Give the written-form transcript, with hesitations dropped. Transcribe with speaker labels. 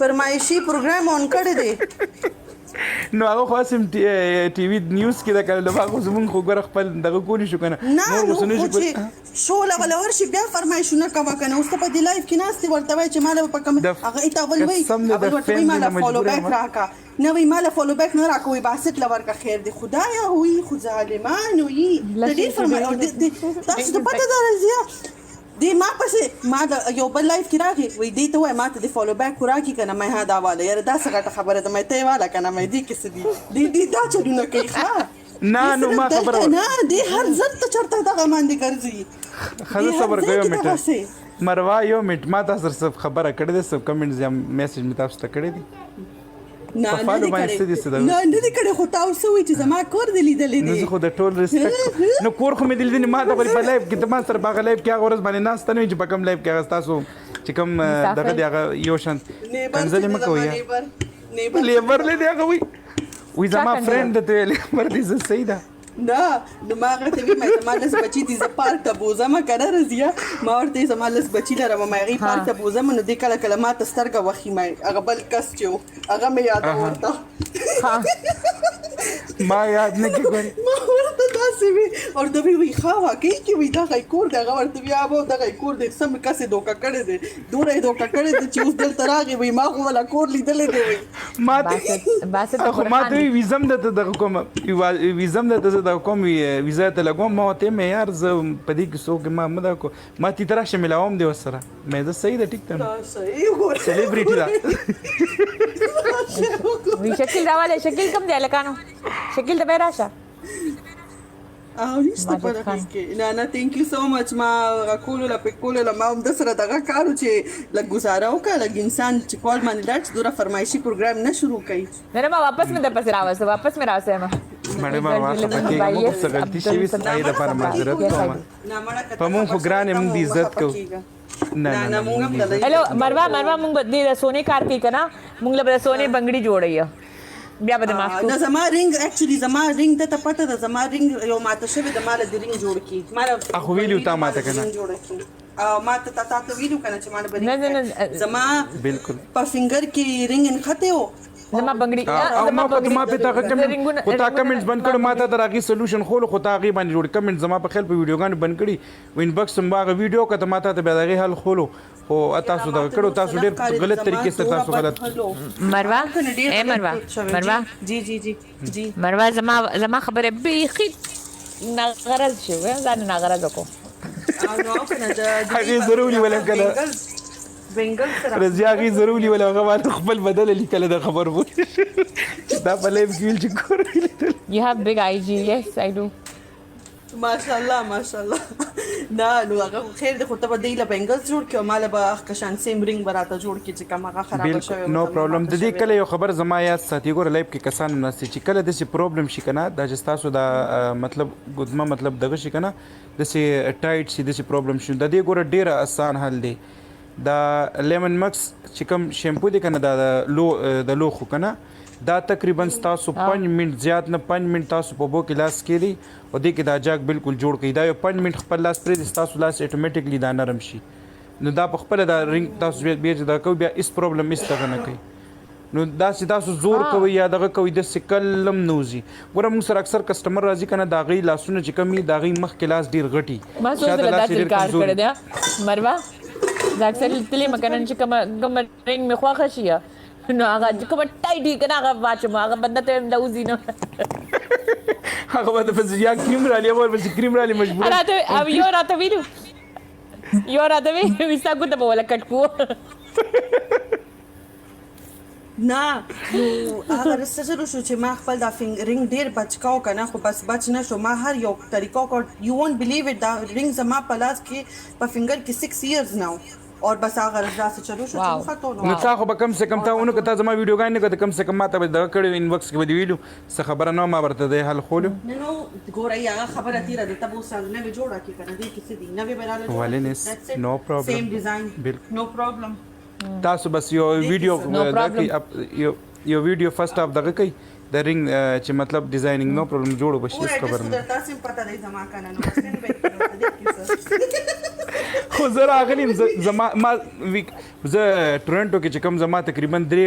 Speaker 1: فرمایشي پروګرام اون کړی دی
Speaker 2: نو هغه خاصم ټي وي نیوز کې دا کله هغه زمونږ خو ګره خپل دغه کولی شو کنه
Speaker 1: نه نو خو چې شو لغه ورشي بیا فرمایشونه کوه کنه اوس په دې لایف کې ناستې ورته وای چې مال په کوم هغه ایت اول وای ورته وای مال فالو بیک راکا نه وای مال فالو بیک نه راکوي باسط لورکه خیر دی خدایا وي خو ظالمان وي د دې فرمایي تاسو ته پته درځي دی ما پسې ما د یو بل لایف کې راغی وای دی ته وای ما ته د فالو بیک راکی کنه مې هدا والا یاره دا څنګه خبره ده مې ته والا کنه مې دی کس دی دا چلونه کوي ښا
Speaker 2: نه نو ما خبره
Speaker 1: نه دی هر ځل ته چرته دغه باندې ګرځي
Speaker 2: خزه صبر کوي میټه مروا یو میټ ما تاسو سره خبره کړې ده سب کمنټس یا میسج می تاسو ته کړې دي
Speaker 1: نه نه نه نه کړه خو تاسو وی چې زما کور دی لیدلې دي
Speaker 2: زه خو د ټول ریسپیکټ نو کور خو مې لیدلې ما ته په لایف کې ته ما سره باغ لایف کې هغه ورځ باندې ناس ته نه چې په کوم لایف کې هغه تاسو چې کوم دغه دی هغه یو شان کنځلې مکو یا لیبر له دی هغه وی زما فرند ته لیبر دې زه صحیح ده
Speaker 1: نه نو ما هغه ته وی مې زما لس بچی دي زه پارک ته بوزم کنه رضیا ما ورته زما لس بچی لرم ما غي پارک ته بوزم نو دې کله کله ما ته سترګه وخی مې هغه بل کس چې هغه مې یاد ورته
Speaker 2: ما یاد نه کیږي
Speaker 1: ما ورته داسې وی اور د وی خوا کې وی دا غي کور دا ورته بیا به دا غي کور دې سم کسه دوکا کړی دی دوره دوکا کړی دی چې اوس دل تراغي وی ما خو ولا کور لیدلې دی
Speaker 2: ما ته خو ما ته ویزم د کوم ویزم د کوم ویزا ته لګوم ما ته مې یار ز پدې کې سو کې ما مده کو ما تی ترا شملاوم دی وسره مې دا صحیح ده ټیک ته
Speaker 1: صحیح هو
Speaker 2: سلیبریټی دا
Speaker 3: وی شکل راواله شکل کم دی لکانو شکل ته راشه
Speaker 1: او نشته په دغه کې نه ثانک یو سو مچ ما غکول لا پکول لا ما هم د سره دغه کارو چې لګ گزاره وکړه لګ انسان چې کول باندې لاټ دوره فرمایشي پروګرام نه شروع کړي
Speaker 3: نه ما واپس مې د پس راوسه واپس مې راوسه ما
Speaker 2: مړې ما واسه پکې کوم څه غلطي شوی ستای د پر معذرت کوم په مونږ خو ګران هم دي عزت کو
Speaker 1: نه مونږ هم د
Speaker 3: هلو مروا مونږ د سونې کار کې کنا مونږ له سونې بنگړي جوړي بیا به معاف کو
Speaker 1: دا زما رنګ اکچولی زما رنګ ته پته ده زما رنګ یو ماته شوی د مال د رنګ جوړ کی مال
Speaker 2: اخو ویلو تا ماته کنه
Speaker 1: او ماته تا ویلو کنه چې مال
Speaker 3: نه
Speaker 1: زما
Speaker 2: بالکل
Speaker 1: په فنگر کې رنګ انخته و
Speaker 3: زما بنگړي
Speaker 2: ما په ما په تا خو تا کمنټس بند کړو ما ته دراغي سولوشن خول خو تا غي باندې جوړ کمنټ زما په خپل په ویډیوګانو بند کړي وین باکس ما غو ویډیو کته ما ته به دغه حل خولو خو تاسو دا کړو تاسو ډېر غلط طریقې سره تاسو غلط
Speaker 3: مروا مروا
Speaker 1: جی
Speaker 3: مروا زما خبره بیخي ناغرض شو ځان ناغرض وکړو
Speaker 2: هغه ضروري ولا کله
Speaker 1: بنگل سره
Speaker 2: رضیاغي ضروري ولا هغه خپل بدل لیکل د خبر وو دا په لایف کې چې کور
Speaker 3: you have big IG yes I do
Speaker 1: ماشاءالله نه نو هغه خیر د خطبه دی له بنگل جوړ کې مال به کشان سیم رنګ براته جوړ کې چې کوم هغه خراب شوی
Speaker 2: نو پرابلم د دې کله یو خبر زما یاد ساتي ګور لایف کې کسان نشي چې کله د سی پرابلم شي کنه د جستاسو دا مطلب ګدما مطلب دغه شي کنه د سی ټایټ شي د سی پرابلم شي د دې ګور ډیر آسان حل دی دا لیمن مکس چې کوم شیمپو دی کنه دا د لوخو کنه دا تقریبا تاسو 5 منټ زیات نه 5 منټ تاسو په بو کې لاس کړئ او دې کې دا جاګ بالکل جوړ کړئ دا یو 5 منټ خپل لاس پرې تاسو لاس اتوماتیکلی دا نرم شي نو دا په خپل دا رنګ تاسو بیا دا کوي بیا اس پرابلم است نه کوي نو دا تاسو زور کوي یا دغه کوي د سکلم نوزي ګوره موږ سره اکثر کسٹمر راځي کنه دا غي لاسونه چې کمی دا غي مخ کې لاس ډیر غټي
Speaker 3: ما سوچ دا چې کار کړی دی مروا دا اکثر تلې مکنن چې کوم رنګ می خواخه شي نو هغه کوم ټایټي کنه هغه واچم هغه بنده ته لوزي نو
Speaker 2: هغه به د فزیا کریم را لې ور کریم را لې مجبور
Speaker 3: راته او یو راته ویلو وستا ګوت په ولا کټکو
Speaker 1: نه نو هغه رسېږي چې ما خپل دا رنګ ډیر بچکاو کنه خو بس بچ نه شو ما هر یو طریقو کو یو وونت بلیو اٹ دا رنګ زما پلاس کې په فنگر کې 6 ایئرز ناو اور بس هغه راځي چلو شو چې خاطر
Speaker 2: نو تا خو به کم سے کم تا اونو کته زما ویډیو غاڼه کته کم سے کم ما ته د کړو انباکس کې به ویلو څه خبره نو ما ورته ده حل خولو
Speaker 1: نو ګورای هغه خبره تیرا د تبو سره نه جوړه کی کنه دې کسی دی نه براله
Speaker 2: ولینس نو پرابلم
Speaker 1: سیم ډیزاین نو پرابلم
Speaker 2: تاسو بس یو ویډیو یو ویډیو فرست اف دغه کوي د رنګ چې مطلب ډیزاینینګ نو پرابلم جوړو بشي خبر نه
Speaker 1: تاسو پته دی زما کنه نو سین به
Speaker 2: خو زه راغلی یم زما زه ټورنټو کې چې کوم زما تقریبا 3